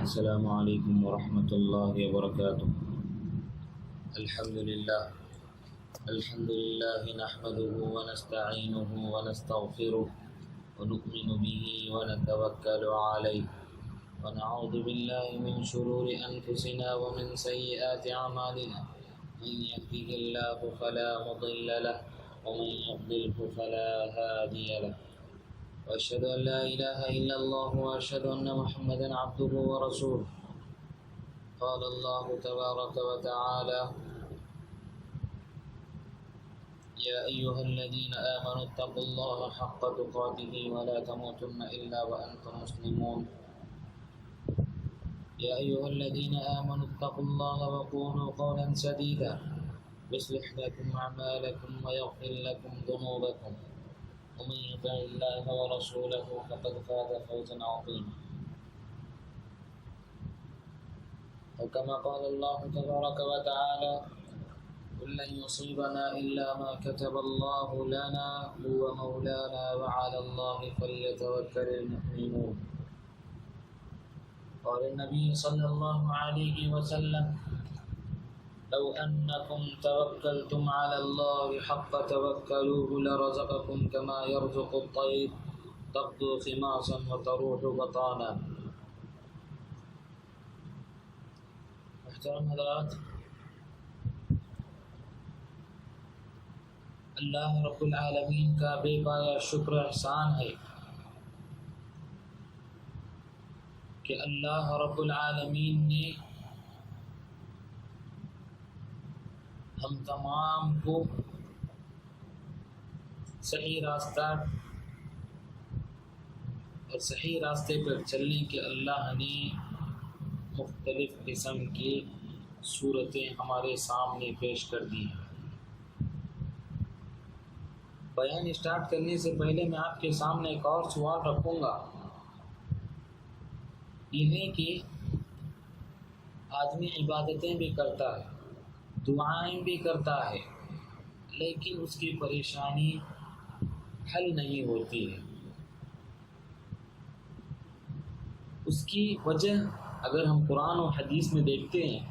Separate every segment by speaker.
Speaker 1: السلام علیکم ورحمۃ اللہ وبرکاتہ۔ الحمد للہ نحمده ونستعینه ونستغفره ونؤمن به ونتوکل علیہ ونعوذ باللہ من شرور انفسنا ومن سیئات اعمالنا، من يهده الله فلا مضل له ومن يضلل فلا هادي له، وأشهد أن لا إله إلا الله وأشهد أن محمدا عبده ورسوله۔ قال الله تبارك وتعالى: يا أيها الذين آمنوا اتقوا الله حق تقاته ولا تموتن إلا وأنتم مسلمون۔ يا أيها الذين آمنوا اتقوا الله وقولوا قولا سديدا يصلح لكم أعمالكم ويغفر لكم ذنوبكم، ومن يطع الله ورسوله فقد فاز فوزا عظيما۔ وكما قال الله تبارك وتعالى: قل لن يصيبنا إلا ما كتب الله لنا هو مولانا وعلى الله فليتوكل المؤمنون۔ قال النبي صلى الله عليه وسلم: لو أنكم توكلتم على الله حق توكلوه لرزقكم كما يرزق الطير تغدو خماصا وتروح بطانا۔ محترم حضرات، اللہ رب العالمین کا بے پایا شکر احسان ہے کہ اللہ رب العالمین نے ہم تمام کو صحیح راستہ اور صحیح راستے پر چلنے کے اللہ نے مختلف قسم کی صورتیں ہمارے سامنے پیش کر دی ہیں۔ بیان اسٹارٹ کرنے سے پہلے میں آپ کے سامنے ایک اور سوال رکھوں گا، یہ ہے کہ آدمی عبادتیں بھی کرتا ہے، دعائیں بھی کرتا ہے، لیکن اس کی پریشانی حل نہیں ہوتی ہے۔ اس کی وجہ اگر ہم قرآن و حدیث میں دیکھتے ہیں،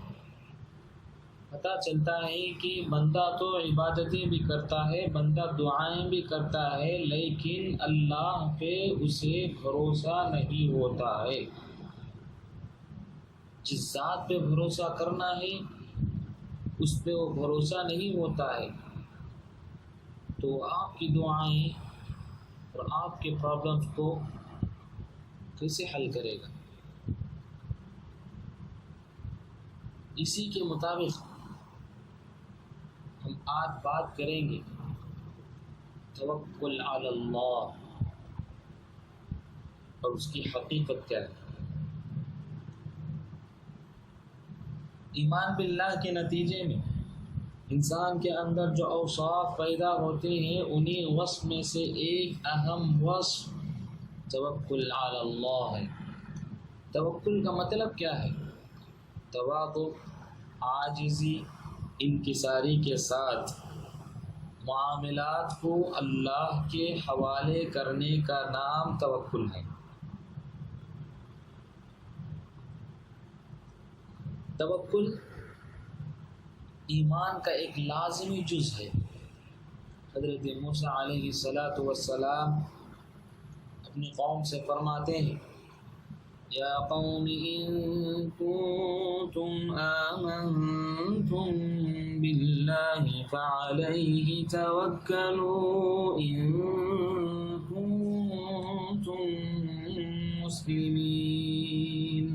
Speaker 1: پتہ چلتا ہے کہ بندہ تو عبادتیں بھی کرتا ہے، بندہ دعائیں بھی کرتا ہے، لیکن اللہ پہ اسے بھروسہ نہیں ہوتا ہے۔ جس ذات پہ بھروسہ کرنا ہے اس پہ وہ بھروسہ نہیں ہوتا ہے، تو آپ کی دعائیں اور آپ کے پرابلمس کو کیسے حل کرے گا؟ اسی کے مطابق ہم آج بات کریں گے توکل علی اللہ اور اس کی حقیقت کیا ہے۔ ایمان باللہ کے نتیجے میں انسان کے اندر جو اوصاف پیدا ہوتے ہیں، انہیں وصف میں سے ایک اہم وصف توکل علی اللہ ہے۔ توکل کا مطلب کیا ہے؟ تواضع، عاجزی، انکساری کے ساتھ معاملات کو اللہ کے حوالے کرنے کا نام توکل ہے۔ توکل ایمان کا ایک لازمی جز ہے۔ حضرت موسیٰ علیہ السلام اپنی قوم سے فرماتے ہیں: یا قوم ان کنتم آمنتم باللہ فعلیہ توکلوا ان کنتم مسلمین۔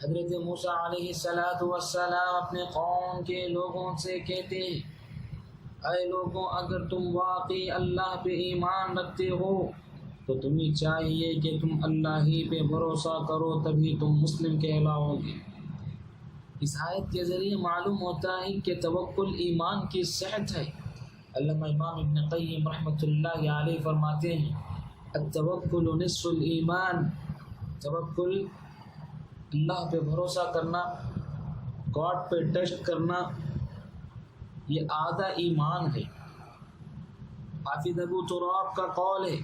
Speaker 1: حضرت موسیٰ علیہ السلام اپنے قوم کے لوگوں سے کہتے ہیں: اے لوگوں، اگر تم واقعی اللہ پہ ایمان رکھتے ہو تو تمہیں چاہیے کہ تم اللہ ہی پہ بھروسہ کرو، تبھی تم مسلم کہلاؤ گے۔ اس آیت کے ذریعے معلوم ہوتا ہے کہ توکل ایمان کی صحت ہے۔ علامہ امام ابن قیم رحمۃ اللہ علیہ فرماتے ہیں: التوکل نصف الایمان۔ توکل اللہ پہ بھروسہ کرنا، گاڈ پہ ٹرسٹ کرنا، یہ آدھا ایمان ہے۔ حافظ ابو تراب کا قول ہے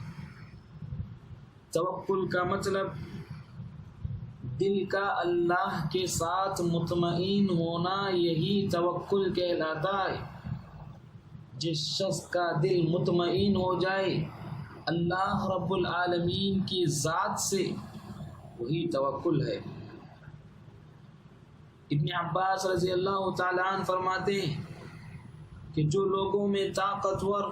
Speaker 1: توکل کا مطلب دل کا اللہ کے ساتھ مطمئن ہونا یہی توکل کہلاتا ہے۔ جس شخص کا دل مطمئن ہو جائے اللہ رب العالمین کی ذات سے، وہی توکل ہے۔ ابن عباس رضی اللہ تعالیٰ عنہ فرماتے ہیں کہ جو لوگوں میں طاقتور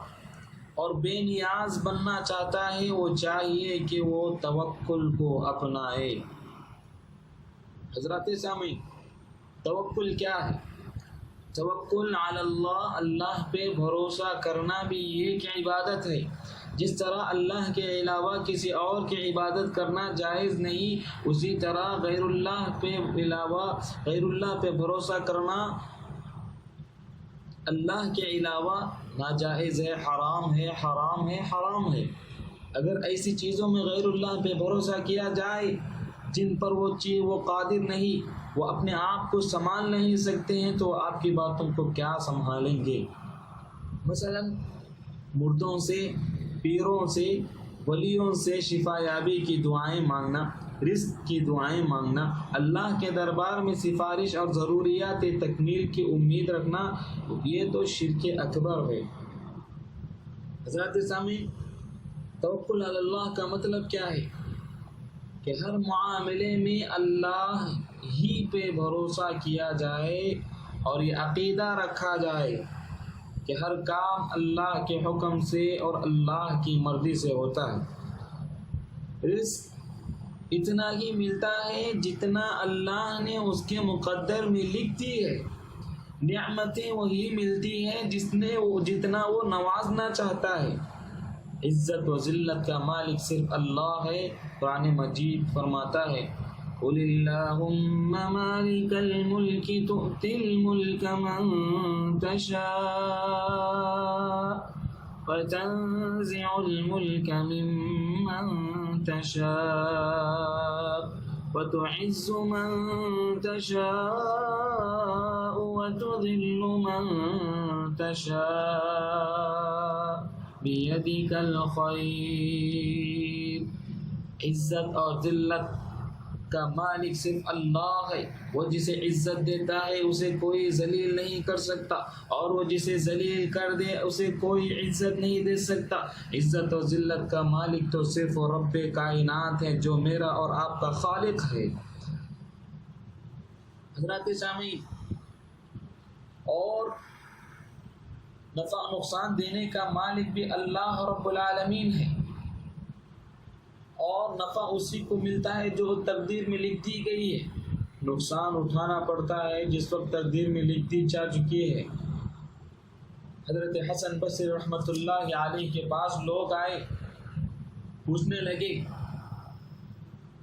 Speaker 1: اور بے نیاز بننا چاہتا ہے وہ چاہیے کہ وہ توکل کو اپنائے۔ حضرات سامعین، توکل کیا ہے؟ توکل علی اللہ، اللہ پہ بھروسہ کرنا بھی ایک عبادت ہے۔ جس طرح اللہ کے علاوہ کسی اور کی عبادت کرنا جائز نہیں، اسی طرح غیر اللہ پہ بھروسہ کرنا اللہ کے علاوہ ناجائز ہے، حرام ہے، حرام ہے، حرام ہے۔ اگر ایسی چیزوں میں غیر اللہ پہ بھروسہ کیا جائے جن پر وہ قادر نہیں، وہ اپنے آپ کو سنبھال نہیں سکتے ہیں، تو آپ کی باتوں کو کیا سنبھالیں گے؟ مثلا مردوں سے، پیروں سے، ولیوں سے شفا یابی کی دعائیں مانگنا، رزق کی دعائیں مانگنا، اللہ کے دربار میں سفارش اور ضروریات تکمیل کی امید رکھنا، یہ تو شرک اکبر ہے۔ حضرات سامعین، توکل علی اللہ کا مطلب کیا ہے؟ کہ ہر معاملے میں اللہ ہی پہ بھروسہ کیا جائے اور یہ عقیدہ رکھا جائے کہ ہر کام اللہ کے حکم سے اور اللہ کی مرضی سے ہوتا ہے۔ رزق اتنا ہی ملتا ہے جتنا اللہ نے اس کے مقدر میں لکھ دی ہے، نعمتیں وہی ملتی ہیں جتنا وہ نوازنا چاہتا ہے۔ عزت و ذلت کا مالک صرف اللہ ہے۔ قرآن مجید فرماتا ہے قُلِ اللَّهُمَّ مَالِكَ الْمُلْكِ تُؤْتِي الْمُلْكَ مَن تَشَاءُ وَتَنزِعُ الْمُلْكَ مِمَّن تَشَاءُ وَتُعِزُّ مَن تَشَاءُ وَتُذِلُّ مَن تَشَاءُ بِيَدِكَ الْخَيْرُ۔ عزت اور ذلت کا مالک صرف اللہ ہے۔ وہ جسے عزت دیتا ہے اسے کوئی ذلیل نہیں کر سکتا، اور وہ جسے ذلیل کر دے اسے کوئی عزت نہیں دے سکتا۔ عزت اور ذلت کا مالک تو صرف رب کائنات ہے، جو میرا اور آپ کا خالق ہے۔ حضرات سامعین، اور نفع نقصان دینے کا مالک بھی اللہ رب العالمین ہے، اور نفع اسی کو ملتا ہے جو تقدیر میں لکھ دی گئی ہے، نقصان اٹھانا پڑتا ہے جس وقت تقدیر میں لکھ دی جا چکی ہے۔ حضرت حسن بصری رحمۃ اللہ علیہ کے پاس لوگ آئے، پوچھنے لگے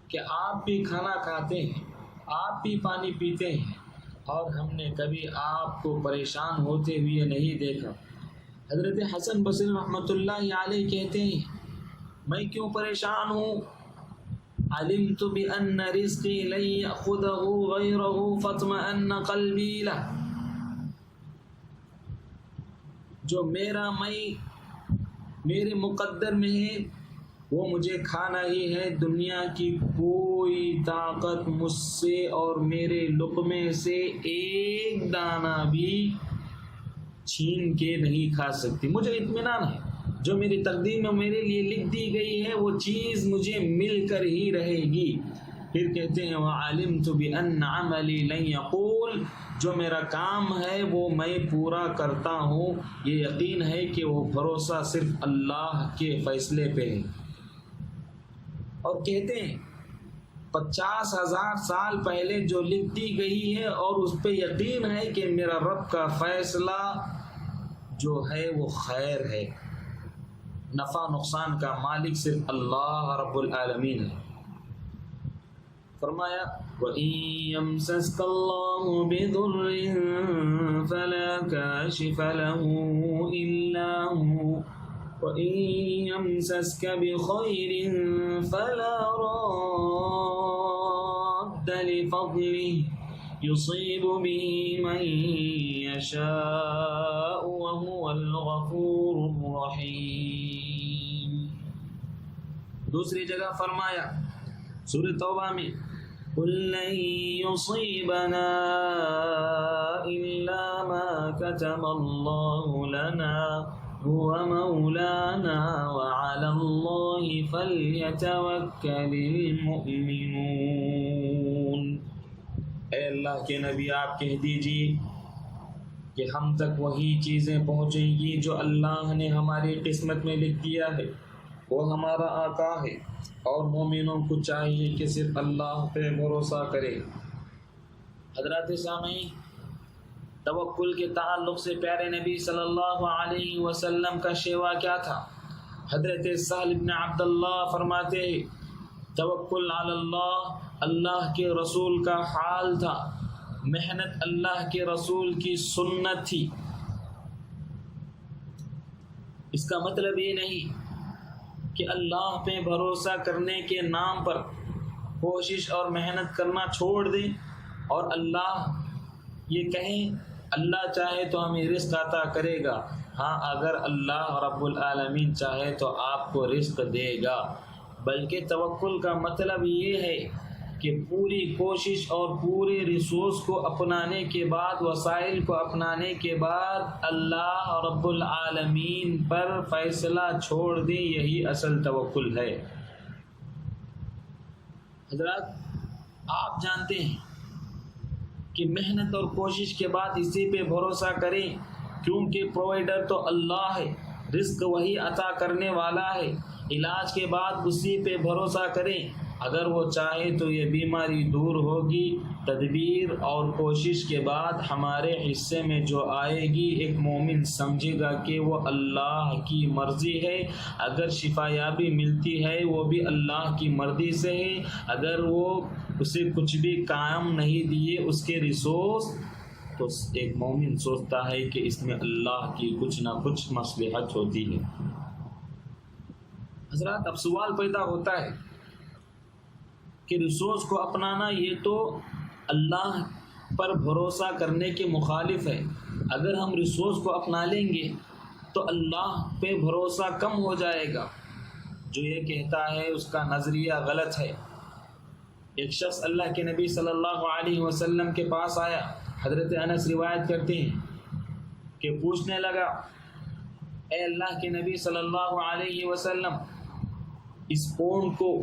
Speaker 1: کہ آپ بھی کھانا کھاتے ہیں، آپ بھی پانی پیتے ہیں، اور ہم نے کبھی آپ کو پریشان ہوتے ہوئے نہیں دیکھا۔ حضرت حسن بصری رحمۃ اللہ علیہ کہتے ہیں میں کیوں پریشان ہوں؟ علمت بأن رزقی لن یأخذہ غیرہ فاطمأن قلبی لہ۔ جو میرے مقدر میں ہے وہ مجھے کھانا ہی ہے، دنیا کی کوئی طاقت مجھ سے اور میرے لقمے سے ایک دانہ بھی چھین کے نہیں کھا سکتی۔ مجھے اطمینان ہے جو میری تقدیر میں میرے لیے لکھ دی گئی ہے وہ چیز مجھے مل کر ہی رہے گی۔ پھر کہتے ہیں وَعَلِمْتُ بِأَنَّ عَمَلِي لَن يَقُولُ، جو میرا کام ہے وہ میں پورا کرتا ہوں، یہ یقین ہے کہ وہ بھروسہ صرف اللہ کے فیصلے پہ ہے۔ اور کہتے ہیں 50,000 سال پہلے جو لکھ دی گئی ہے اور اس پہ یقین ہے کہ میرا رب کا فیصلہ جو ہے وہ خیر ہے۔ نفع نقصان کا مالک صرف اللہ رب العالمین ہے۔ فرمایا وَإِن يَمْسَسْكَ اللَّهُ بِضُرٍّ فَلَا كَاشِفَ لَهُ إِلَّا هُوَ وَإِن يَمْسَسْكَ بِخَيْرٍ فَلَا رَادَّ لِفَضْلِهِ يُصِيبُ بِهِ مَن يَشَاءُ وَهُوَ الْغَفُورُ الرَّحِيمُ۔ دوسری جگہ فرمایا سورہ توبہ میں قل لن يصيبنا إلا ما كتب الله لنا هو مولانا وعلى الله فليتوكل المؤمنون۔ اے اللہ کے نبی آپ کہہ دیجئے کہ ہم تک وہی چیزیں پہنچیں گی جو اللہ نے ہماری قسمت میں لکھ دیا ہے، وہ ہمارا آقا ہے، اور مومنوں کو چاہیے کہ صرف اللہ پہ بھروسہ کرے۔ حضرات سامعین، توکل کے تعلق سے پیارے نبی صلی اللہ علیہ وسلم کا شیوا کیا تھا؟ حضرت سہل بن عبداللہ فرماتے ہیں توکل علی اللہ اللہ کے رسول کا حال تھا، محنت اللہ کے رسول کی سنت تھی۔ اس کا مطلب یہ نہیں کہ اللہ پہ بھروسہ کرنے کے نام پر کوشش اور محنت کرنا چھوڑ دیں اور اللہ یہ کہیں اللہ چاہے تو ہمیں رزق عطا کرے گا۔ ہاں، اگر اللہ رب العالمین چاہے تو آپ کو رزق دے گا، بلکہ توکل کا مطلب یہ ہے کہ پوری کوشش اور پورے ریسورس کو اپنانے کے بعد، وسائل کو اپنانے کے بعد اللہ رب العالمین پر فیصلہ چھوڑ دیں، یہی اصل توکل ہے۔ حضرات، آپ جانتے ہیں کہ محنت اور کوشش کے بعد اسی پہ بھروسہ کریں، کیونکہ پرووائڈر تو اللہ ہے، رزق وہی عطا کرنے والا ہے۔ علاج کے بعد اسی پہ بھروسہ کریں، اگر وہ چاہے تو یہ بیماری دور ہوگی۔ تدبیر اور کوشش کے بعد ہمارے حصے میں جو آئے گی، ایک مومن سمجھے گا کہ وہ اللہ کی مرضی ہے۔ اگر شفا یابی ملتی ہے وہ بھی اللہ کی مرضی سے ہے، اگر وہ اسے کچھ بھی کام نہیں دیے اس کے ریسورس، تو ایک مومن سوچتا ہے کہ اس میں اللہ کی کچھ نہ کچھ مصلحت ہوتی ہے۔ حضرات، اب سوال پیدا ہوتا ہے کہ ریسورس کو اپنانا یہ تو اللہ پر بھروسہ کرنے کے مخالف ہے۔ اگر ہم ریسورس کو اپنا لیں گے تو اللہ پہ بھروسہ کم ہو جائے گا۔ جو یہ کہتا ہے اس کا نظریہ غلط ہے۔ ایک شخص اللہ کے نبی صلی اللہ علیہ وسلم کے پاس آیا، حضرت انس روایت کرتے ہیں کہ پوچھنے لگا، اے اللہ کے نبی صلی اللہ علیہ وسلم، اس پونڈ کو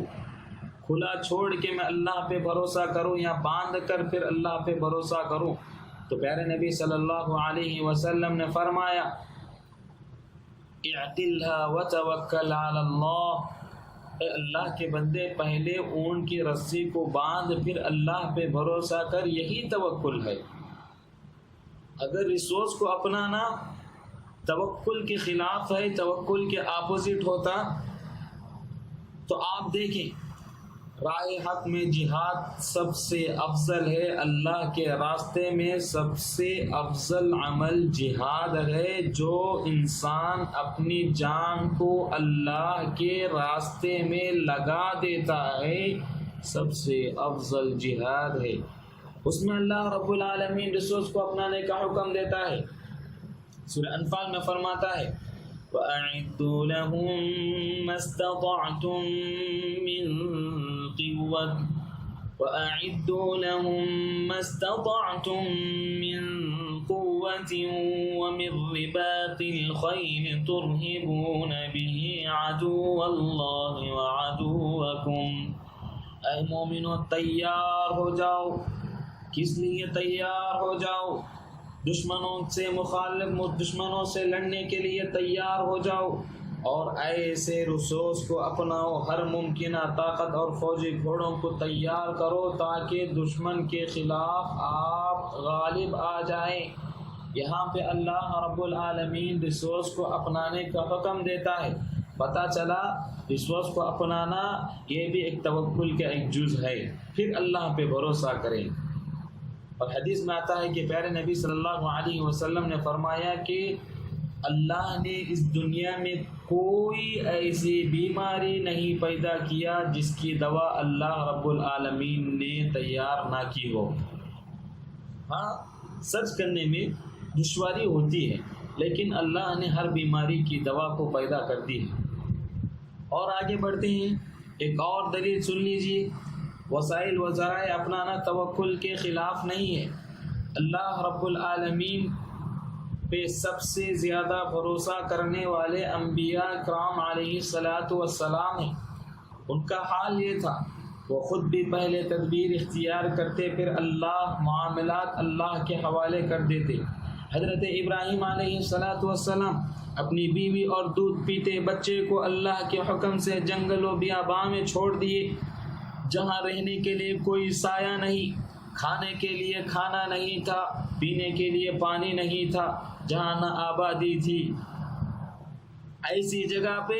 Speaker 1: کھلا چھوڑ کے میں اللہ پہ بھروسہ کروں یا باندھ کر پھر اللہ پہ بھروسہ کروں؟ تو پیارے نبی صلی اللہ علیہ وسلم نے فرمایا، اعتلها وتوکل علی اللہ، اے اللہ کے بندے، پہلے اون کی رسی کو باندھ پھر اللہ پہ بھروسہ کر، یہی توکل ہے۔ اگر ریسورس کو اپنانا توکل کے خلاف ہے، توکل کے اپوزٹ ہوتا، تو آپ دیکھیں راہ حق میں جہاد سب سے افضل ہے، اللہ کے راستے میں سب سے افضل عمل جہاد ہے۔ جو انسان اپنی جان کو اللہ کے راستے میں لگا دیتا ہے، سب سے افضل جہاد ہے۔ اس میں اللہ رب العالمین ریسورس کو اپنانے کا حکم دیتا ہے۔ سورہ انفال میں فرماتا ہے، وَأَعِدُّوا لَهُم مَّا اسْتَطَعْتُم مِّن قُوَّةٍ وَأَعِدُّوا لَهُم مَّا اسْتَطَعْتُم مِّن قُوَّةٍ وَمِن رِّبَاطِ الْخَيْلِ تُرْهِبُونَ بِهِ عَدُوَّ اللَّهِ وَعَدُوَّكُمْ۔ اے مومنو، تیار ہو جاؤ۔ کس لیے تیار ہو جاؤ؟ دشمنوں سے لڑنے کے لیے تیار ہو جاؤ، اور ایسے ریسورس کو اپناؤ، ہر ممکنہ طاقت اور فوجی گھوڑوں کو تیار کرو تاکہ دشمن کے خلاف آپ غالب آ جائیں۔ یہاں پہ اللہ رب العالمین ریسورس کو اپنانے کا حکم دیتا ہے۔ پتہ چلا ریسورس کو اپنانا یہ بھی ایک توکل کا ایک جز ہے۔ پھر اللہ پہ بھروسہ کریں۔ اور حدیث میں آتا ہے کہ پیارے نبی صلی اللہ علیہ وسلم نے فرمایا کہ اللہ نے اس دنیا میں کوئی ایسی بیماری نہیں پیدا کیا جس کی دوا اللہ رب العالمین نے تیار نہ کی ہو۔ ہاں، سرچ کرنے میں دشواری ہوتی ہے، لیکن اللہ نے ہر بیماری کی دوا کو پیدا کر دی ہے۔ اور آگے بڑھتے ہیں، ایک اور دلیل سن لیجیے۔ وسائل و ذرائع اپنانا توکل کے خلاف نہیں ہے۔ اللہ رب العالمین پہ سب سے زیادہ بھروسہ کرنے والے انبیاء کرام علیہ الصلاۃ والسلام ہیں۔ ان کا حال یہ تھا، وہ خود بھی پہلے تدبیر اختیار کرتے، پھر اللہ معاملات اللہ کے حوالے کر دیتے۔ حضرت ابراہیم علیہ الصلاۃ والسلام اپنی بیوی اور دودھ پیتے بچے کو اللہ کے حکم سے جنگل و بیاباں میں چھوڑ دیے، جہاں رہنے کے لیے کوئی سایہ نہیں، کھانے کے لیے کھانا نہیں تھا، پینے کے لیے پانی نہیں تھا، جہاں نہ آبادی تھی۔ ایسی جگہ پہ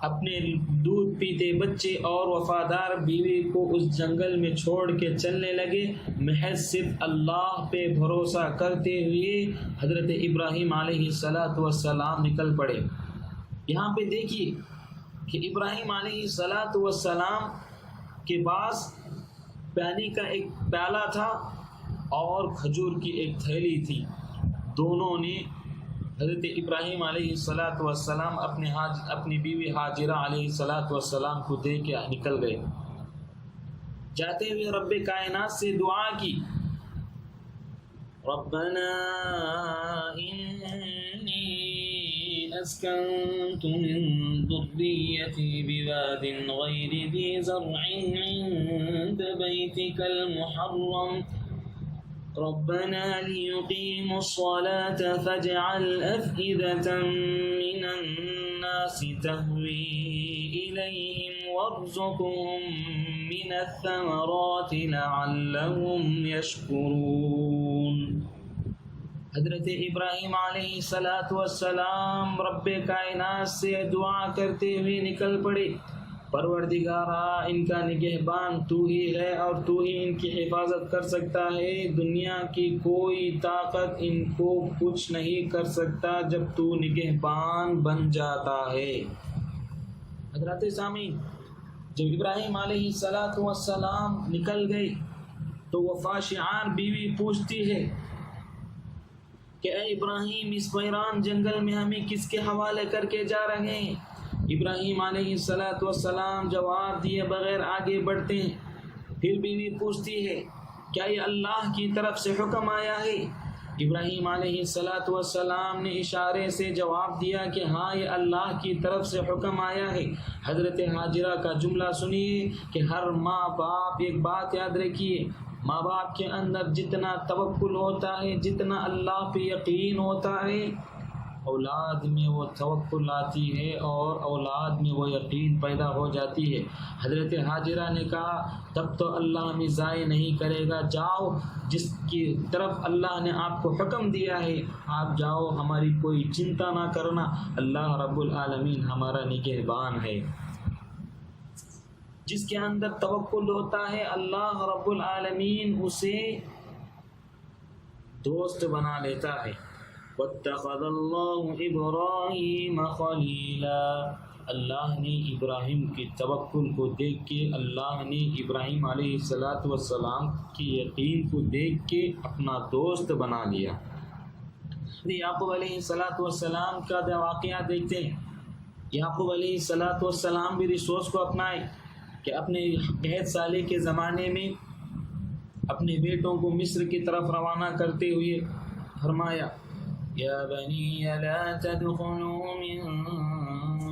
Speaker 1: اپنے دودھ پیتے بچے اور وفادار بیوی کو اس جنگل میں چھوڑ کے چلنے لگے، محض صرف اللہ پہ بھروسہ کرتے ہوئے حضرت ابراہیم علیہ الصلاۃ والسلام نکل پڑے۔ یہاں پہ دیکھیے کہ ابراہیم علیہ الصلاۃ والسلام کے پاس پانی کا ایک پیالہ تھا اور کھجور کی ایک تھیلی تھی۔ دونوں نے حضرت ابراہیم علیہ الصلاۃ والسلام اپنی بیوی حاجرہ علیہ الصلاۃ والسلام کو دے کے نکل گئے۔ جاتے ہوئے رب کائنات سے دعا کی، ربنا انی اسکنت من ذریتی بواد غیر ذی زرع عند بیتک المحرم ربنا ليقيموا الصلاة فاجعل أفئدة من الناس تهوي إليهم وارزقهم من الثمرات لعلهم يشكرون۔ حضرت ابراہیم علیہ الصلاۃ والسلام رب کائنات سے دعا کرتے ہوئے نکل پڑے، پروردگارا ان کا نگہبان تو ہی ہے اور تو ہی ان کی حفاظت کر سکتا ہے، دنیا کی کوئی طاقت ان کو کچھ نہیں کر سکتا جب تو نگہبان بن جاتا ہے۔ حضرت سامعین، جب ابراہیم علیہ الصلاۃ والسلام نکل گئے تو وفا شعار بیوی پوچھتی ہے کہ اے ابراہیم، اس ویران جنگل میں ہمیں کس کے حوالے کر کے جا رہے ہیں؟ ابراہیم علیہ الصلاۃ والسلام جواب دیے بغیر آگے بڑھتے ہیں۔ پھر بیوی پوچھتی ہے کیا یہ اللہ کی طرف سے حکم آیا ہے؟ ابراہیم علیہ الصلاۃ والسلام نے اشارے سے جواب دیا کہ ہاں، یہ اللہ کی طرف سے حکم آیا ہے۔ حضرت حاجرہ کا جملہ سنیے کہ ہر ماں باپ ایک بات یاد رکھیے، ماں باپ کے اندر جتنا توکل ہوتا ہے، جتنا اللہ پہ یقین ہوتا ہے، اولاد میں وہ توکل آتی ہے اور اولاد میں وہ یقین پیدا ہو جاتی ہے۔ حضرت حاجرہ نے کہا تب تو اللہ ہمیں ضائع نہیں کرے گا، جاؤ جس کی طرف اللہ نے آپ کو حکم دیا ہے آپ جاؤ، ہماری کوئی چنتا نہ کرنا، اللہ رب العالمین ہمارا نگہبان ہے۔ جس کے اندر توکل ہوتا ہے اللہ رب العالمین اسے دوست بنا لیتا ہے۔ وَاتَّخَذَ اللَّهُ إِبْرَاهِيمَ خَلِيلًا، اللہ نے ابراہیم کے توکل کو دیکھ کے، اللہ نے ابراہیم علیہ الصلاۃ والسلام کی یقین کو دیکھ کے اپنا دوست بنا لیا۔ یعقوب علیہ الصلاۃ والسلام کا واقعہ دیکھتے ہیں۔ یعقوب علیہ الصلاۃ والسلام بھی اس سوچ کو اپنائے کہ اپنے 1 سالے کے زمانے میں اپنے بیٹوں کو مصر کی طرف روانہ کرتے ہوئے فرمایا یا بنی لا تدخلوا من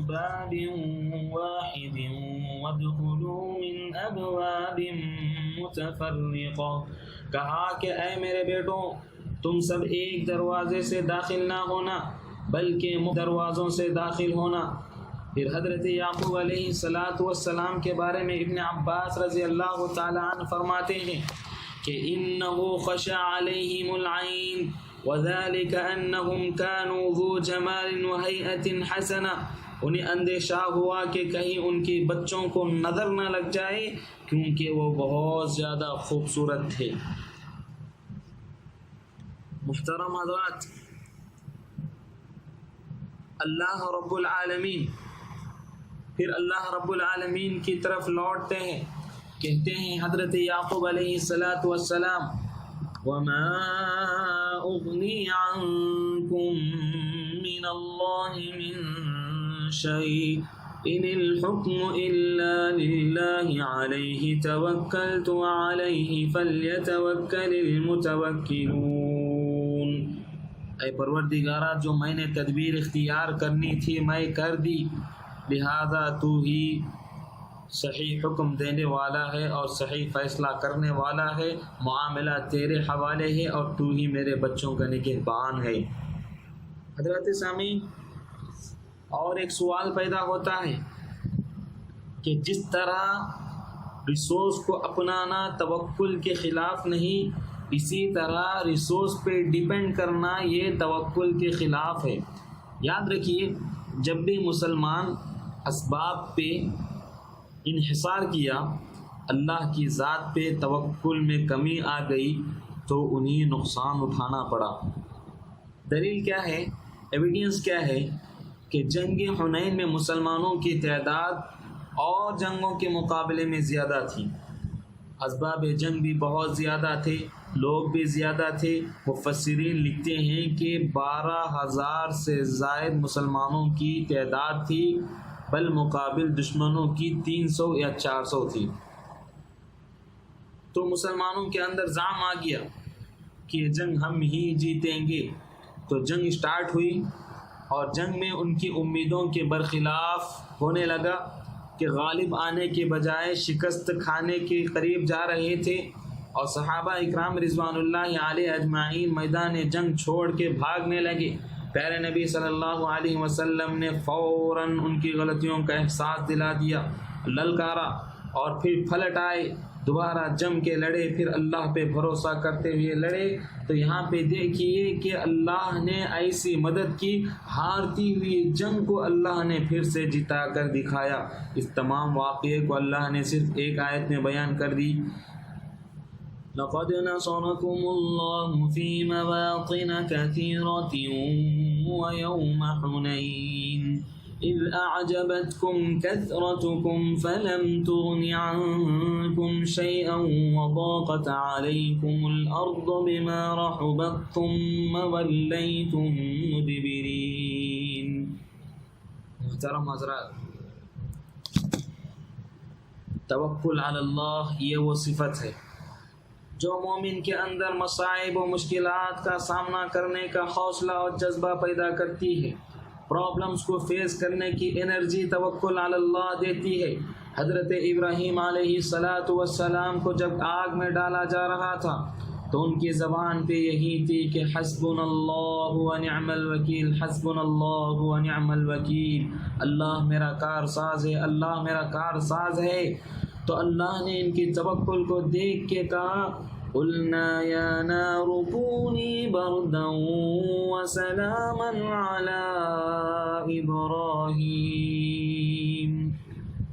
Speaker 1: باب واحد وادخلوا من ابواب متفرقہ، کہا کہ اے میرے بیٹوں، تم سب ایک دروازے سے داخل نہ ہونا بلکہ دروازوں سے داخل ہونا۔ پھر حضرت یعقوب علیہ الصلاۃ والسلام کے بارے میں ابن عباس رضی اللہ تعالیٰ عنہ فرماتے ہیں کہ انه خشع عليهم العين وذلك انهم كانوا ذو جمال وهيئة حسنة، انہیں اندیشہ ہوا کہ کہیں ان کے بچوں کو نظر نہ لگ جائے کیونکہ وہ بہت زیادہ خوبصورت تھے۔ محترم حضرات، اللہ رب العالمین پھر اللہ رب العالمین کی طرف لوٹتے ہیں، کہتے ہیں حضرت یعقوب علیہ الصلاۃ والسلام وما اغنی عنکم من اللہ من شیء، ان الحکم الا للہ علیہ توکلت وعلیہ فلیتوکل المتوکلون۔ اے پروردگارا، جو میں نے تدبیر اختیار کرنی تھی میں کر دی، لہذا تو ہی صحیح حکم دینے والا ہے اور صحیح فیصلہ کرنے والا ہے، معاملہ تیرے حوالے ہے اور تو ہی میرے بچوں کا نگہبان ہے۔ حضرت سامعین، اور ایک سوال پیدا ہوتا ہے کہ جس طرح ریسورس کو اپنانا توکل کے خلاف نہیں، اسی طرح ریسورس پہ ڈیپینڈ کرنا یہ توکل کے خلاف ہے۔ یاد رکھیے، جب بھی مسلمان اسباب پہ انحصار کیا، اللہ کی ذات پہ توکل میں کمی آ گئی تو انہیں نقصان اٹھانا پڑا۔ دلیل کیا ہے؟ ایویڈینس کیا ہے؟ کہ جنگ حنین میں مسلمانوں کی تعداد اور جنگوں کے مقابلے میں زیادہ تھی، اسباب جنگ بھی بہت زیادہ تھے، لوگ بھی زیادہ تھے۔ مفسرین لکھتے ہیں کہ 12,000 سے زائد مسلمانوں کی تعداد تھی، بالمقابل دشمنوں کی 300 یا 400 تھی۔ تو مسلمانوں کے اندر زعم آ گیا کہ یہ جنگ ہم ہی جیتیں گے، تو جنگ سٹارٹ ہوئی اور جنگ میں ان کی امیدوں کے برخلاف ہونے لگا کہ غالب آنے کے بجائے شکست کھانے کے قریب جا رہے تھے، اور صحابہ اکرام رضوان اللہ علیہ اجمعین میدان جنگ چھوڑ کے بھاگنے لگے۔ پیارے نبی صلی اللہ علیہ وسلم نے فوراً ان کی غلطیوں کا احساس دلا دیا، للکارا، اور پھر پلٹ آئے، دوبارہ جم کے لڑے، پھر اللہ پہ بھروسہ کرتے ہوئے لڑے۔ تو یہاں پہ دیکھیے کہ اللہ نے ایسی مدد کی، ہارتی ہوئی جنگ کو اللہ نے پھر سے جتا کر دکھایا۔ اس تمام واقعے کو اللہ نے صرف ایک آیت میں بیان کر دی۔ لقد نصركم الله في مواطن كثيرة ويوم حنين إذ أعجبتكم كثرتكم فلم تغن عنكم شيئا وضاقت عليكم الأرض بما رحبت ثم وليتم مدبرين۔ محترم حضرات، توکل علی اللہ یہ وہ صفت ہے جو مومن کے اندر مصائب و مشکلات کا سامنا کرنے کا حوصلہ اور جذبہ پیدا کرتی ہے، پرابلمز کو فیس کرنے کی انرجی توکل علی اللہ دیتی ہے۔ حضرت ابراہیم علیہ السلام کو جب آگ میں ڈالا جا رہا تھا تو ان کی زبان پہ یہی تھی کہ حسبنا اللہ و نعم الوکیل، حسبنا اللہ و نعم الوکیل، اللہ میرا کار ساز ہے، اللہ میرا کار ساز ہے۔ تو اللہ نے ان کی توکل کو دیکھ کے کہا، قلنا یا نار کونی بردا وسلاما علی ابراہیم۔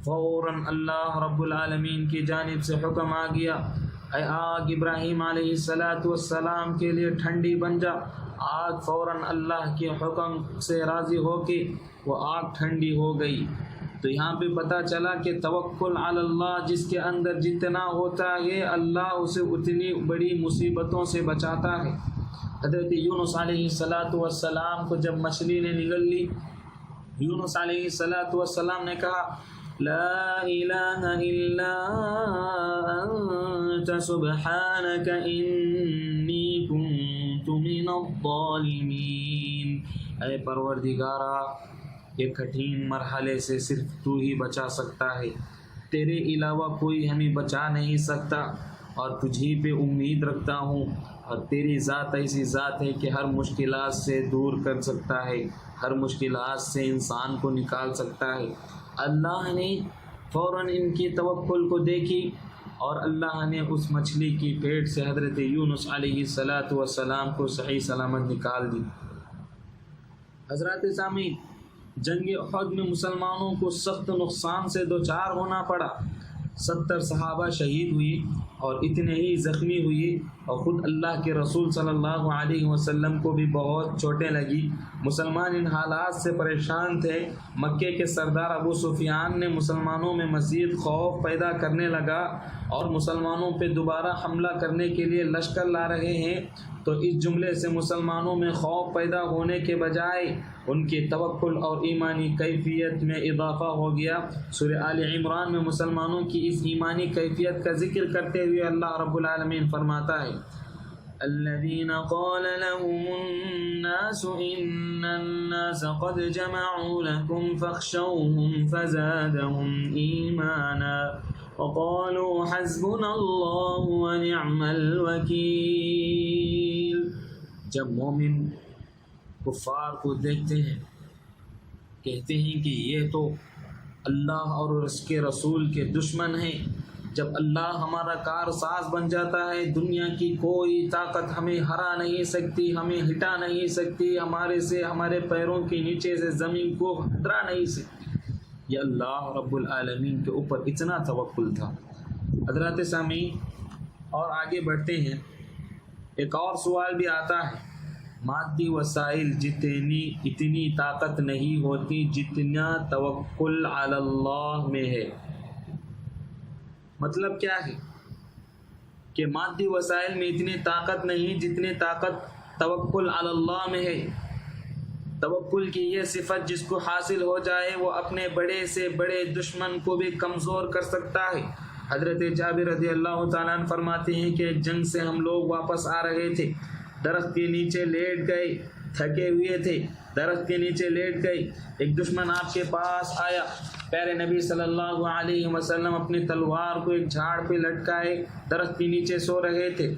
Speaker 1: فوراً اللہ رب العالمین کی جانب سے حکم آ گیا، اے آگ ابراہیم علیہ السلام کے لیے ٹھنڈی بن جا۔ آگ فوراً اللہ کے حکم سے راضی ہو کے وہ آگ ٹھنڈی ہو گئی۔ تو یہاں پہ پتہ چلا کہ توکل علی اللہ جس کے اندر جتنا ہوتا ہے اللہ اسے اتنی بڑی مصیبتوں سے بچاتا ہے۔ حضرت یونس علیہ السلام کو جب مچھلی نے نگل لی، یونس علیہ السلام نے کہا، لا الہ الا انت سبحانک انی کنت من الظالمین۔ اے پروردگارا، یہ کٹھین مرحلے سے صرف تو ہی بچا سکتا ہے، تیرے علاوہ کوئی ہمیں بچا نہیں سکتا، اور تجھی پہ امید رکھتا ہوں، اور تیری ذات ایسی ذات ہے کہ ہر مشکلات سے دور کر سکتا ہے، ہر مشکلات سے انسان کو نکال سکتا ہے۔ اللہ نے فوراً ان کی توکل کو دیکھی اور اللہ نے اس مچھلی کی پیٹ سے حضرت یونس علیہ السلام کو صحیح سلامت نکال دی۔ حضرات سامعین، جنگ احد میں مسلمانوں کو سخت نقصان سے دوچار ہونا پڑا، 70 صحابہ شہید ہوئے اور اتنے ہی زخمی ہوئے، اور خود اللہ کے رسول صلی اللہ علیہ وسلم کو بھی بہت چوٹیں لگی۔ مسلمان ان حالات سے پریشان تھے مکے کے سردار ابو سفیان نے مسلمانوں میں مزید خوف پیدا کرنے لگا اور مسلمانوں پہ دوبارہ حملہ کرنے کے لیے لشکر لا رہے ہیں، تو اس جملے سے مسلمانوں میں خوف پیدا ہونے کے بجائے ان کی توکل اور ایمانی کیفیت میں اضافہ ہو گیا۔ سورہ آل عمران میں مسلمانوں کی اس ایمانی کیفیت کا ذکر کرتے ہوئے اللہ رب العالمین فرماتا ہے الذين قال لهم الناس إن الناس قد جمعوا لكم فاخشوهم فزادهم إيمانا وقالوا حسبنا الله ونعم الوكيل۔ جب مومن کفار کو دیکھتے ہیں کہتے ہیں کہ یہ تو اللہ اور اس کے رسول کے دشمن ہیں، جب اللہ ہمارا کار ساز بن جاتا ہے دنیا کی کوئی طاقت ہمیں ہرا نہیں سکتی، ہمیں ہٹا نہیں سکتی، ہمارے پیروں کے نیچے سے زمین کو ہٹا نہیں سکتی۔ یہ اللہ رب العالمین کے اوپر اتنا توکل تھا۔ حضرات سامعین، اور آگے بڑھتے ہیں، ایک اور سوال بھی آتا ہے، مادی وسائل اتنی طاقت نہیں ہوتی جتنا توکل علی اللہ میں ہے۔ مطلب کیا ہے کہ مادی وسائل میں اتنی طاقت نہیں جتنی طاقت توکل علی اللہ میں ہے۔ توکل کی یہ صفت جس کو حاصل ہو جائے وہ اپنے بڑے سے بڑے دشمن کو بھی کمزور کر سکتا ہے۔ حضرت جابر رضی اللہ تعالیٰ عنہ فرماتے ہیں کہ جنگ سے ہم لوگ واپس آ رہے تھے، درخت کے نیچے لیٹ گئے، تھکے ہوئے تھے، درخت کے نیچے لیٹ گئے، ایک دشمن آپ کے پاس آیا، پیارے نبی صلی اللہ علیہ وسلم اپنی تلوار کو ایک جھاڑ پہ لٹکائے درخت کے نیچے سو رہے تھے،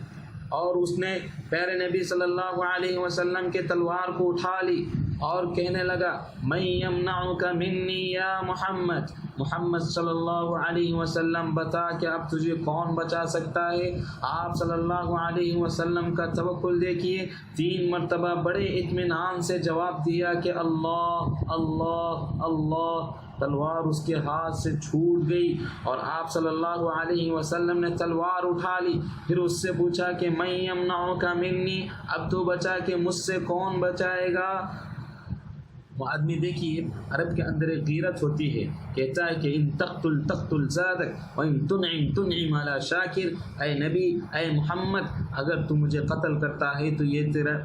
Speaker 1: اور اس نے پیارے نبی صلی اللہ علیہ وسلم کے تلوار کو اٹھا لی اور کہنے لگا من یمنعک منی یا محمد، محمد صلی اللہ علیہ وسلم بتا کہ اب تجھے کون بچا سکتا ہے۔ آپ صلی اللہ علیہ وسلم کا توکل دیکھیے، 3 مرتبہ بڑے اطمینان سے جواب دیا کہ اللہ اللہ اللہ۔ تلوار اس کے ہاتھ سے چھوٹ گئی اور آپ صلی اللہ علیہ وسلم نے تلوار اٹھا لی، پھر اس سے پوچھا کہ من یمنعک منی، اب تو بچا کہ مجھ سے کون بچائے گا۔ وہ آدمی دیکھیے عرب کے اندر ایک غیرت ہوتی ہے، کہتا ہے کہ ان تقتل تقتل زادک وان تنعم تنعم علی شاکر، اے نبی اے محمد اگر تو مجھے قتل کرتا ہے تو یہ تیرا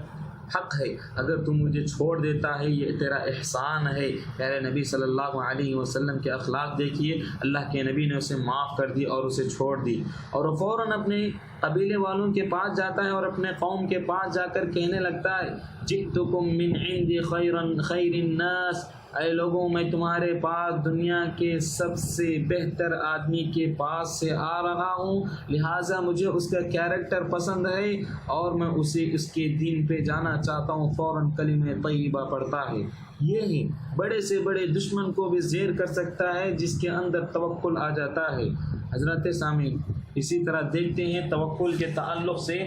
Speaker 1: حق ہے، اگر تم مجھے چھوڑ دیتا ہے یہ تیرا احسان ہے۔ پیارے نبی صلی اللہ علیہ وسلم کے اخلاق دیکھیے، اللہ کے نبی نے اسے معاف کر دی اور اسے چھوڑ دی، اور وہ فوراً اپنے قبیلے والوں کے پاس جاتا ہے اور اپنے قوم کے پاس جا کر کہنے لگتا ہے جئتکم من عند خیر الناس، اے لوگوں میں تمہارے پاس دنیا کے سب سے بہتر آدمی کے پاس سے آ رہا ہوں، لہٰذا مجھے اس کا کیریکٹر پسند ہے اور میں اس کے دین پہ جانا چاہتا ہوں۔ فوراً کلمہ طیبہ پڑھتا ہے۔ یہ ہی بڑے سے بڑے دشمن کو بھی زیر کر سکتا ہے جس کے اندر توکل آ جاتا ہے۔ حضرات سامعین، اسی طرح دیکھتے ہیں توکل کے تعلق سے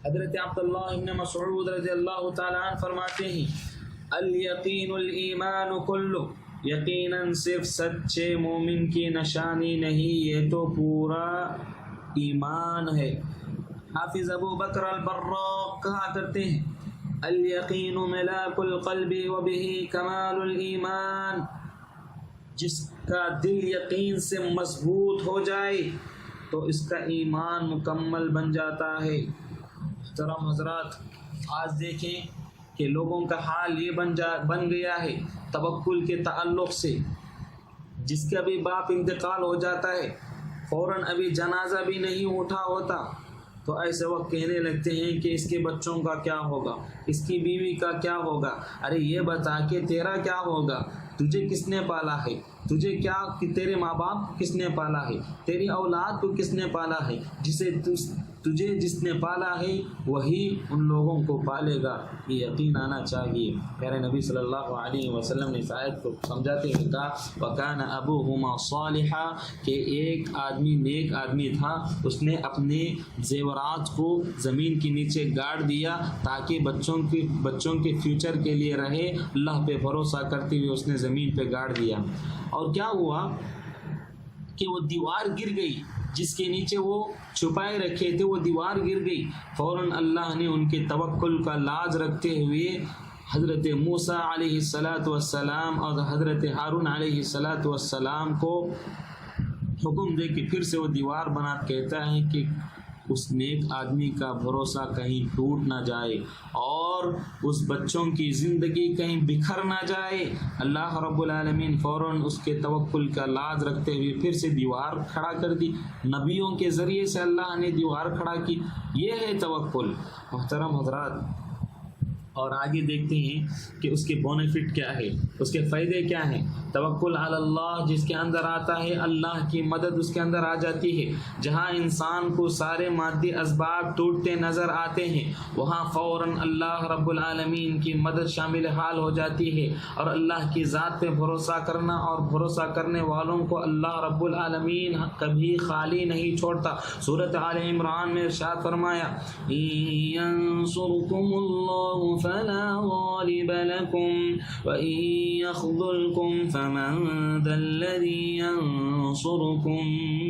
Speaker 1: حضرت عبداللہ ابن مسعود رضی اللہ تعالیٰ عنہ فرماتے ہیں الیقین الایمان کلہ، یقیناً صرف سچے مومن کی نشانی نہیں، یہ تو پورا ایمان ہے۔ حافظ ابو بکر البراق کہا کرتے ہیں الیقین ملاک القلب وبہ کمال الایمان، جس کا دل یقین سے مضبوط ہو جائے تو اس کا ایمان مکمل بن جاتا ہے۔ محترم حضرات، آج دیکھیں کہ لوگوں کا حال یہ بن گیا ہے توکل کے تعلق سے، جس کا بھی باپ انتقال ہو جاتا ہے فوراً ابھی جنازہ بھی نہیں اٹھا ہوتا تو ایسے وقت کہنے لگتے ہیں کہ اس کے بچوں کا کیا ہوگا، اس کی بیوی کا کیا ہوگا، ارے یہ بتا کہ تیرا کیا ہوگا، تجھے کس نے پالا ہے، تجھے کیا، تیرے ماں باپ کو کس نے پالا ہے، تیری اولاد کو کس نے پالا ہے، تجھے جس نے پالا ہے وہی ان لوگوں کو پالے گا، یہ یقین آنا چاہیے۔ پیارے نبی صلی اللہ علیہ وسلم نے اس آیت کو سمجھاتے ہوئے کہا وَكَانَ أَبُوهُمَا صَالِحًا، کہ ایک آدمی نیک آدمی تھا، اس نے اپنے زیورات کو زمین کے نیچے گاڑ دیا تاکہ بچوں کے فیوچر کے لیے رہے، اللہ پہ بھروسہ کرتے ہوئے اس نے زمین پہ گاڑ دیا، اور کیا ہوا کہ وہ دیوار گر گئی جس کے نیچے وہ چھپائے رکھے تھے، وہ دیوار گر گئی، فوراً اللہ نے ان کے توکل کا لاز رکھتے ہوئے حضرت موسیٰ علیہ السلام اور حضرت ہارون علیہ السلام کو حکم دے کہ پھر سے وہ دیوار بنا، کہتا ہے کہ اس نیک آدمی کا بھروسہ کہیں ٹوٹ نہ جائے اور اس بچوں کی زندگی کہیں بکھر نہ جائے۔ اللہ رب العالمین فوراً اس کے توکل کا لاز رکھتے ہوئے پھر سے دیوار کھڑا کر دی، نبیوں کے ذریعے سے اللہ نے دیوار کھڑا کی۔ یہ ہے توکل محترم حضرات۔ اور آگے دیکھتے ہیں کہ اس کے بینیفٹ کیا ہے، اس کے فائدے کیا ہیں۔ توکل علی اللہ جس کے اندر آتا ہے اللہ کی مدد اس کے اندر آ جاتی ہے۔ جہاں انسان کو سارے مادی اسباب ٹوٹتے نظر آتے ہیں وہاں فوراً اللہ رب العالمین کی مدد شامل حال ہو جاتی ہے، اور اللہ کی ذات پہ بھروسہ کرنا اور بھروسہ کرنے والوں کو اللہ رب العالمین کبھی خالی نہیں چھوڑتا۔ سورۃ آل عمران میں ارشاد فرمایا ينصركم الله فلا غالب لكم وإن يخذلكم فمن ذا الذي ينصركم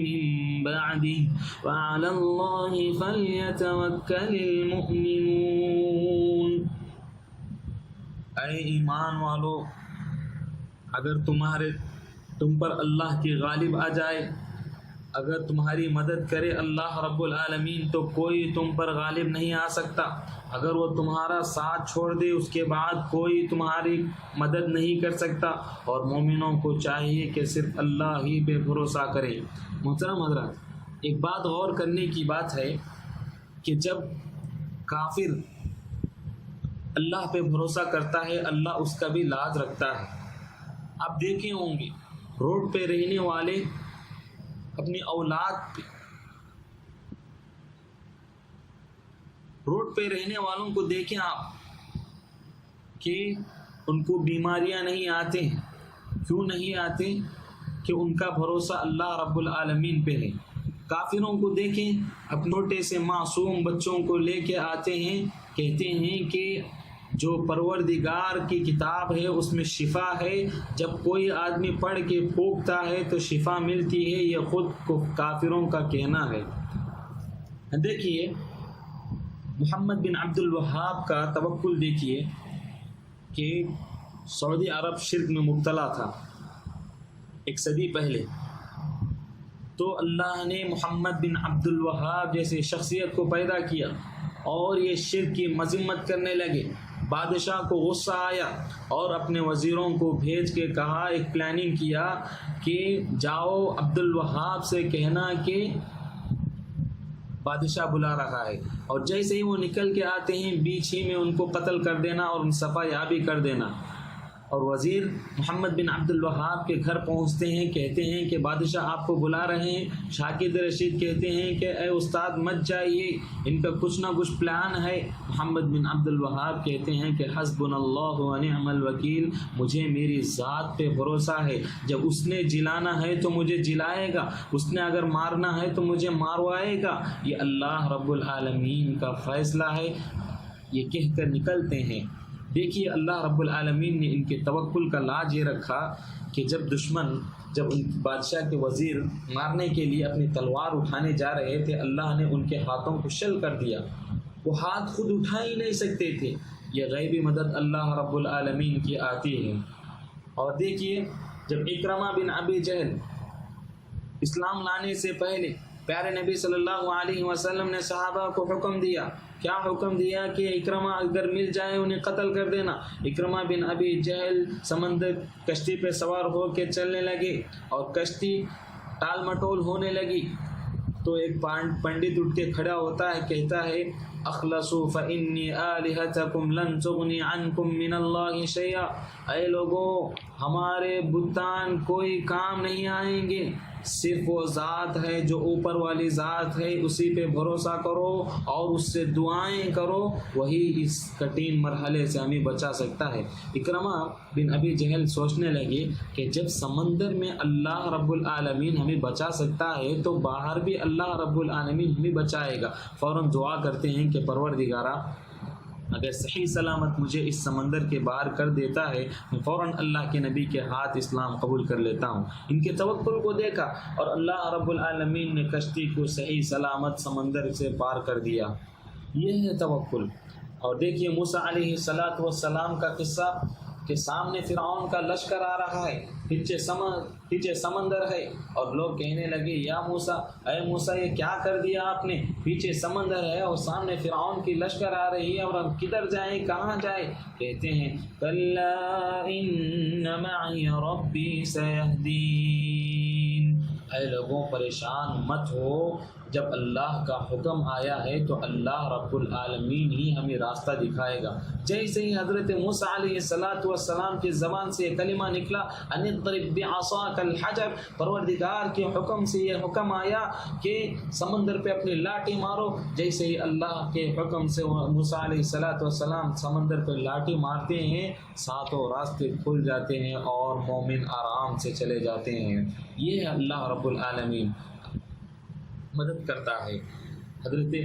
Speaker 1: من بعده وعلى الله فليتوكل المؤمنون۔ اے ایمان والو، اگر تم پر اللہ کی غالب آ جائے، اگر تمہاری مدد کرے اللہ رب العالمین تو کوئی تم پر غالب نہیں آ سکتا۔ اگر وہ تمہارا ساتھ چھوڑ دے اس کے بعد کوئی تمہاری مدد نہیں کر سکتا، اور مومنوں کو چاہیے کہ صرف اللہ ہی پہ بھروسہ کرے۔ محترم حضرات، ایک بات غور کرنے کی بات ہے کہ جب کافر اللہ پہ بھروسہ کرتا ہے اللہ اس کا بھی لاز رکھتا ہے۔ آپ دیکھے ہوں گے روڈ پہ رہنے والے اپنی اولاد پہ، روڈ پہ رہنے والوں کو دیکھیں آپ کہ ان کو بیماریاں نہیں آتے ہیں۔ کیوں نہیں آتے؟ کہ ان کا بھروسہ اللہ رب العالمین پہ ہے۔ کافروں کو دیکھیں، اپنے چھوٹے سے معصوم بچوں کو لے کے آتے ہیں، کہتے ہیں کہ جو پروردگار کی کتاب ہے اس میں شفا ہے، جب کوئی آدمی پڑھ کے پھونکتا ہے تو شفا ملتی ہے۔ یہ خود کافروں کا کہنا ہے۔ دیکھیے محمد بن عبد الوہاب کا توکل دیکھیے کہ سعودی عرب شرک میں مبتلا تھا 1 صدی پہلے، تو اللہ نے محمد بن عبد الوہاب جیسے شخصیت کو پیدا کیا اور یہ شرک کی مذمت کرنے لگے۔ بادشاہ کو غصہ آیا اور اپنے وزیروں کو بھیج کے کہا، ایک پلاننگ کیا کہ جاؤ عبد الوہاب سے کہنا کہ بادشاہ بلا رہا ہے، اور جیسے ہی وہ نکل کے آتے ہیں بیچ ہی میں ان کو قتل کر دینا اور ان صفا یابی کر دینا۔ اور وزیر محمد بن عبد الوہاب کے گھر پہنچتے ہیں، کہتے ہیں کہ بادشاہ آپ کو بلا رہے ہیں۔ شاکر رشید کہتے ہیں کہ اے استاد مت جائیے، ان کا کچھ نہ کچھ پلان ہے۔ محمد بن عبد الوہاب کہتے ہیں کہ حسبنا اللہ و نعم الوکیل، مجھے میری ذات پہ بھروسہ ہے، جب اس نے جلانا ہے تو مجھے جلائے گا، اس نے اگر مارنا ہے تو مجھے ماروائے گا، یہ اللہ رب العالمین کا فیصلہ ہے۔ یہ کہہ کر نکلتے ہیں۔ دیکھیے اللہ رب العالمین نے ان کے توکل کا لاج یہ رکھا کہ جب دشمن، جب ان بادشاہ کے وزیر مارنے کے لیے اپنی تلوار اٹھانے جا رہے تھے، اللہ نے ان کے ہاتھوں کو شل کر دیا، وہ ہاتھ خود اٹھا ہی نہیں سکتے تھے۔ یہ غیبی مدد اللہ رب العالمین کی آتی ہے۔ اور دیکھیے جب اکرمہ بن ابی جہل اسلام لانے سے پہلے پیارے نبی صلی اللہ علیہ وسلم نے صحابہ کو حکم دیا، کیا حکم دیا کہ اکرمہ اگر مل جائے انہیں قتل کر دینا۔ اکرمہ بن ابی جہل سمندر کشتی پہ سوار ہو کے چلنے لگے اور کشتی ٹال مٹول ہونے لگی، تو ایک پنڈت اٹھ کے کھڑا ہوتا ہے، کہتا ہے اخلصوا فإنی آلہتکم لن تغنی عنکم من اللہ شیئا، اے لوگوں ہمارے بتان کوئی کام نہیں آئیں گے، صرف وہ ذات ہے جو اوپر والی ذات ہے، اسی پہ بھروسہ کرو اور اس سے دعائیں کرو، وہی اس کٹھن مرحلے سے ہمیں بچا سکتا ہے۔ اکرمہ بن ابی جہل سوچنے لگے کہ جب سمندر میں اللہ رب العالمین ہمیں بچا سکتا ہے تو باہر بھی اللہ رب العالمین ہمیں بچائے گا۔ فوراً دعا کرتے ہیں کہ پروردگارا اگر صحیح سلامت مجھے اس سمندر کے باہر کر دیتا ہے، میں فوراً اللہ کے نبی کے ہاتھ اسلام قبول کر لیتا ہوں۔ ان کے توکل کو دیکھا اور اللہ رب العالمین نے کشتی کو صحیح سلامت سمندر سے پار کر دیا۔ یہ ہے توکل۔ اور دیکھیے موسیٰ علیہ السلام کا قصہ کہ سامنے فرعون کا لشکر آ رہا ہے، پیچھے سمندر ہے، اور لوگ کہنے لگے یا موسیٰ، اے موسیٰ یہ کیا کر دیا آپ نے، پیچھے سمندر ہے اور سامنے فرعون کی لشکر آ رہی ہے اور ہم کدھر جائیں، کہاں جائیں؟ کہتے ہیں کلا ان معی ربی سیہدین، اے لوگوں پریشان مت ہو، جب اللہ کا حکم آیا ہے تو اللہ رب العالمین ہی ہمیں راستہ دکھائے گا۔ جیسے ہی حضرت موسیٰ علیہ السلام کی زبان سے کلمہ نکلا ان اضرب بعصاک الحجر، پروردگار کے حکم سے یہ حکم آیا کہ سمندر پہ اپنی لاٹھی مارو، جیسے ہی اللہ کے حکم سے موسیٰ علیہ السلام سمندر پہ لاٹھی مارتے ہیں، ساتوں راستے کھل جاتے ہیں اور مومن آرام سے چلے جاتے ہیں۔ یہ اللہ رب العالمین مدد کرتا ہے۔ حضرت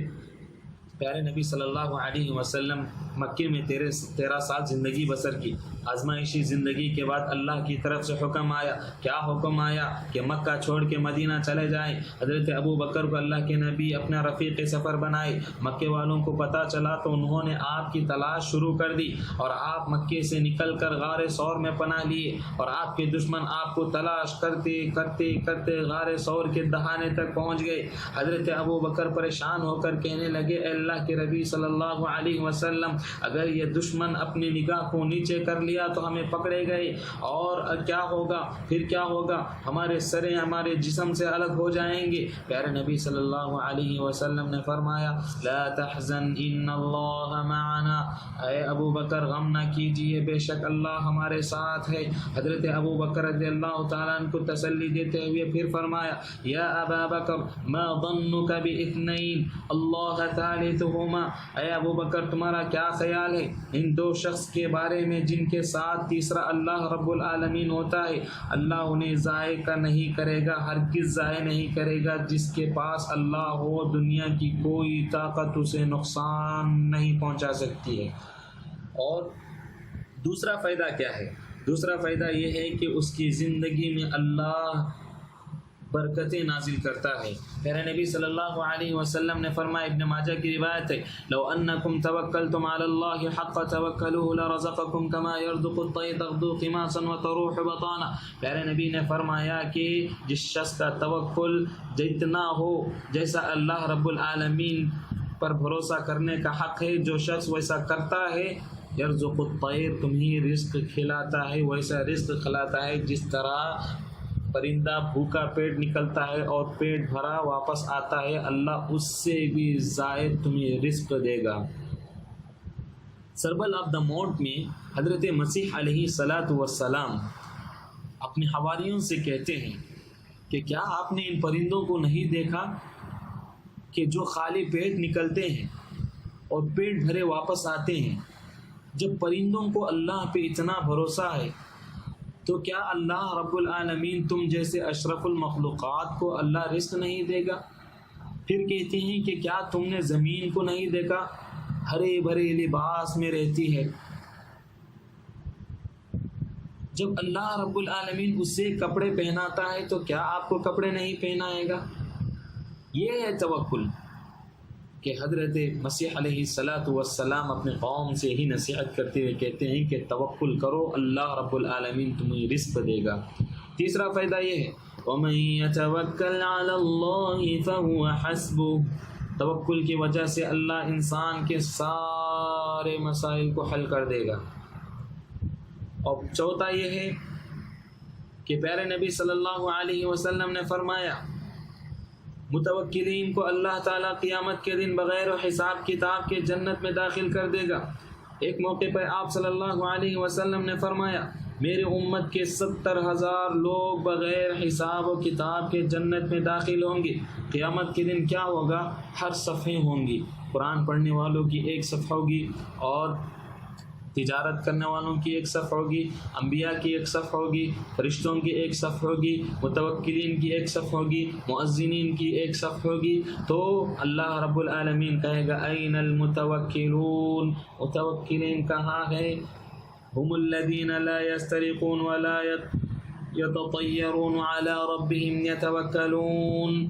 Speaker 1: پیارے نبی صلی اللہ علیہ وسلم مکے میں 13 سال زندگی بسر کی، آزمائشی زندگی کے بعد اللہ کی طرف سے حکم آیا، کیا حکم آیا کہ مکہ چھوڑ کے مدینہ چلے جائیں۔ حضرت ابو بکر کو اللہ کے نبی اپنا رفیق سفر بنائے، مکے والوں کو پتہ چلا تو انہوں نے آپ کی تلاش شروع کر دی، اور آپ مکے سے نکل کر غار ثور میں پناہ لیے، اور آپ کے دشمن آپ کو تلاش کرتے کرتے کرتے غار ثور کے دہانے تک پہنچ گئے۔ حضرت ابو بکر پریشان ہو کر کہنے لگے اے اللہ کے نبی صلی اللہ علیہ وسلم، اگر یہ دشمن اپنی نگاہ کو نیچے کر لیا تو ہمیں پکڑے گئے، اور کیا ہوگا، پھر کیا ہوگا، ہمارے سریں ہمارے جسم سے الگ ہو جائیں گے۔ پیارے نبی صلی اللہ علیہ وسلم نے فرمایا لا تحزن ان اللہ معنا، اے ابو بکر غم نہ کیجیے، بے شک اللہ ہمارے ساتھ ہے۔ حضرت ابو بکر رضی اللہ تعالیٰ عنہ کو تسلی دیتے ہوئے پھر فرمایا یا ابا بکر ما ظنک باثنین اللہ ثالثہما، اے ابو بکر تمہارا کیا خیال ہے ان 2 شخص کے بارے میں جن کے ساتھ تیسرا اللہ رب العالمین ہوتا ہے؟ اللہ انہیں ضائع کا نہیں کرے گا، ہرگز ضائع نہیں کرے گا۔ جس کے پاس اللہ ہو دنیا کی کوئی طاقت اسے نقصان نہیں پہنچا سکتی ہے۔ اور دوسرا فائدہ کیا ہے؟ دوسرا فائدہ یہ ہے کہ اس کی زندگی میں اللہ برکتیں نازل کرتا ہے۔ پیارے نبی صلی اللہ علیہ وسلم نے فرمایا، ابن ماجہ کی روایت ہے، لو انکم توکلتم علی اللہ حق توکلہ لرزقکم کما یرزق الطیر تغدو خماصا وتروح بطانا۔ پیارے نبی نے فرمایا کہ جس شخص کا توکل جتنا ہو جیسا اللہ رب العالمین پر بھروسہ کرنے کا حق ہے، جو شخص ویسا کرتا ہے، یرزق الطیر تمہیں رزق کھلاتا ہے، ویسا رزق کھلاتا ہے جس طرح پرندہ بھوکا پیٹ نکلتا ہے اور پیٹ بھرا واپس آتا ہے، اللہ اس سے بھی زائد تمہیں رزق دے گا۔ سربل آف دا مونٹ میں حضرت مسیح علیہ السلام اپنے حواریوں سے کہتے ہیں کہ کیا آپ نے ان پرندوں کو نہیں دیکھا کہ جو خالی پیٹ نکلتے ہیں اور پیٹ بھرے واپس آتے ہیں؟ جب پرندوں کو اللہ پہ اتنا بھروسہ ہے تو کیا اللہ رب العالمین تم جیسے اشرف المخلوقات کو اللہ رزق نہیں دے گا؟ پھر کہتے ہیں کہ کیا تم نے زمین کو نہیں دیکھا، ہرے بھرے لباس میں رہتی ہے؟ جب اللہ رب العالمین اس سے کپڑے پہناتا ہے تو کیا آپ کو کپڑے نہیں پہنائے گا؟ یہ ہے توکل، کہ حضرت مسیح علیہ السلام اپنے قوم سے ہی نصیحت کرتے ہوئے کہتے ہیں کہ توکل کرو، اللہ رب العالمین تمہیں رزق دے گا۔ تیسرا فائدہ یہ ہے وَمَن يَتَوَكَّلْ عَلَى اللَّهِ فَهُوَ حَسْبُهُ، توکل کی وجہ سے اللہ انسان کے سارے مسائل کو حل کر دے گا۔ اور چوتھا یہ ہے کہ پیارے نبی صلی اللہ علیہ وسلم نے فرمایا متوکلین کو اللہ تعالیٰ قیامت کے دن بغیر حساب کتاب کے جنت میں داخل کر دے گا۔ ایک موقع پر آپ صلی اللہ علیہ وسلم نے فرمایا میرے امت کے 70,000 لوگ بغیر حساب و کتاب کے جنت میں داخل ہوں گے۔ قیامت کے دن کیا ہوگا؟ ہر صفحے ہوں گی، قرآن پڑھنے والوں کی ایک صفحہ ہوگی، اور تجارت کرنے والوں کی ایک صف ہوگی، انبیاء کی ایک صف ہوگی، فرشتوں کی ایک صف ہوگی، متوکلین کی ایک صف ہوگی، مؤذنین کی ایک صف ہوگی۔ تو اللہ رب العالمین کہے گا این المتوکلون، متوکلین کہاں ہے؟ هم الذین لا یسترقون ولا یتطیرون علی ربهم یتوکلون،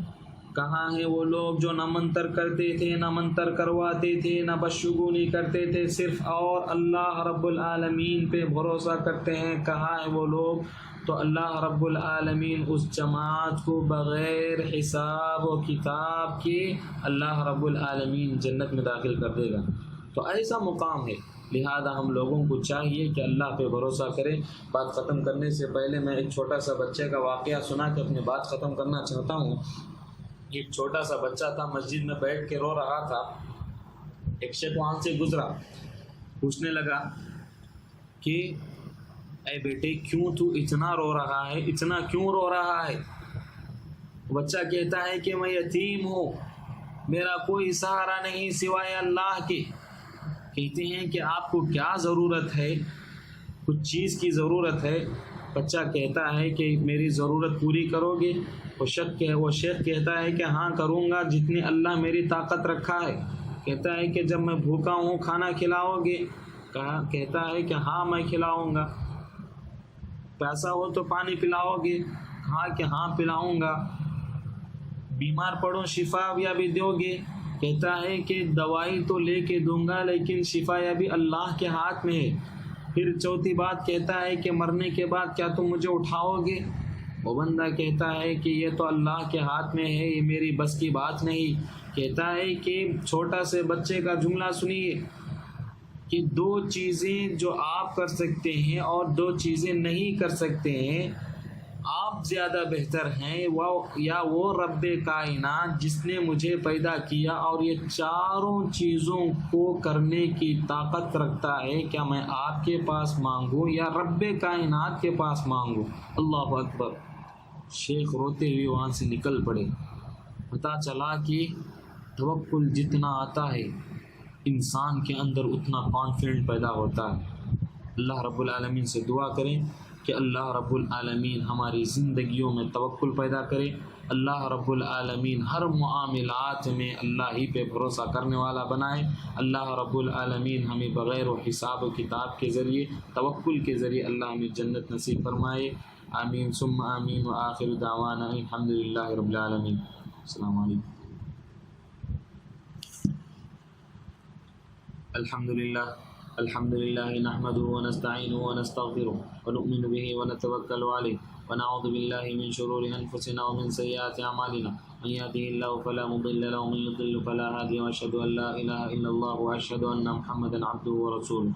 Speaker 1: کہاں ہیں وہ لوگ جو نہ منتر کرتے تھے، نہ منتر کرواتے تھے، نہ بدشگونی کرتے تھے، صرف اور اللہ رب العالمین پہ بھروسہ کرتے ہیں؟ کہاں ہیں وہ لوگ؟ تو اللہ رب العالمین اس جماعت کو بغیر حساب و کتاب کے اللہ رب العالمین جنت میں داخل کر دے گا۔ تو ایسا مقام ہے، لہذا ہم لوگوں کو چاہیے کہ اللہ پہ بھروسہ کریں۔ بات ختم کرنے سے پہلے میں ایک چھوٹا سا بچے کا واقعہ سنا کے اپنی بات ختم کرنا چاہتا ہوں۔ ایک چھوٹا سا بچہ تھا، مسجد میں بیٹھ کے رو رہا تھا۔ ایک شیخ وہاں سے گزرا، پوچھنے لگا کہ اے بیٹے کیوں تو اتنا رو رہا ہے، اتنا کیوں رو رہا ہے؟ بچہ کہتا ہے کہ میں یتیم ہوں، میرا کوئی سہارا نہیں سوائے اللہ کے۔ کہتے ہیں کہ آپ کو کیا ضرورت ہے؟ کچھ چیز کی ضرورت ہے؟ بچہ کہتا ہے کہ میری ضرورت پوری کرو گے؟ وہ شیخ کہتا ہے کہ ہاں کروں گا، جتنی اللہ میری طاقت رکھا ہے۔ کہتا ہے کہ جب میں بھوکا ہوں کھانا کھلاؤ گے؟ کہتا ہے کہ ہاں میں کھلاؤں گا۔ پیاسا ہو تو پانی پلاؤ گے؟ ہاں کہ ہاں پلاؤں گا۔ بیمار پڑو شفا یابی دو گے؟ کہتا ہے کہ دوائی تو لے کے دوں گا لیکن شفا یابی اللہ کے ہاتھ میں ہے۔ پھر چوتھی بات کہتا ہے کہ مرنے کے بعد کیا تم مجھے اٹھاؤ گے؟ وہ بندہ کہتا ہے کہ یہ تو اللہ کے ہاتھ میں ہے، یہ میری بس کی بات نہیں۔ کہتا ہے کہ چھوٹا سے بچے کا جملہ سنیے کہ دو چیزیں جو آپ کر سکتے ہیں اور دو چیزیں نہیں کر سکتے ہیں، آپ زیادہ بہتر ہیں وہ رب کائنات جس نے مجھے پیدا کیا اور یہ چاروں چیزوں کو کرنے کی طاقت رکھتا ہے، کیا میں آپ کے پاس مانگوں یا رب کائنات کے پاس مانگوں؟ اللہ اکبر۔ شیخ روتے ہوئے وہاں سے نکل پڑے۔ پتہ چلا کہ توکل جتنا آتا ہے انسان کے اندر اتنا کانفیڈنٹ پیدا ہوتا ہے۔ اللہ رب العالمین سے دعا کریں کہ اللہ رب العالمین ہماری زندگیوں میں توکل پیدا کرے۔ اللہ رب العالمین ہر معاملات میں اللہ ہی پہ بھروسہ کرنے والا بنائے۔ اللہ رب العالمین ہمیں بغیر و حساب و کتاب کے ذریعے، توکل کے ذریعے اللہ ہمیں جنت نصیب فرمائے۔ آمین ثم آمین، وآخر دعوانا الحمد للہ رب العالمین۔ السلام علیکم۔ الحمد للہ نحمده ونستعینه ونستغفره ونؤمن به ونتوکل علیہ ونعوذ باللہ من شرور انفسنا ومن سیئات اعمالنا، من یهده اللہ فلا مضل له ومن یضلل فلا هادی، واشهد ان لا الہ الا اللہ واشهد ان محمدا عبده ورسولہ۔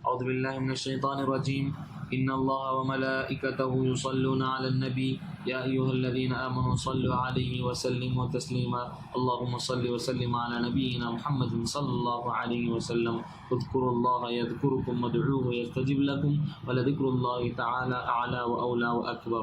Speaker 1: اعوذ باللہ من الشیطان الرجیم، ان اللہ وملائکته یصلون علی النبی یا ایھا الذین آمنوا صلوا علیہ وسلموا تسلیما۔ اللهم صل وسلم على نبینا محمد صلی اللہ علیہ وسلم۔ اذکروا اللہ یذکرکم وادعوہ یستجب لکم ولذکر اللہ تعالی اعلی واولی واکبر۔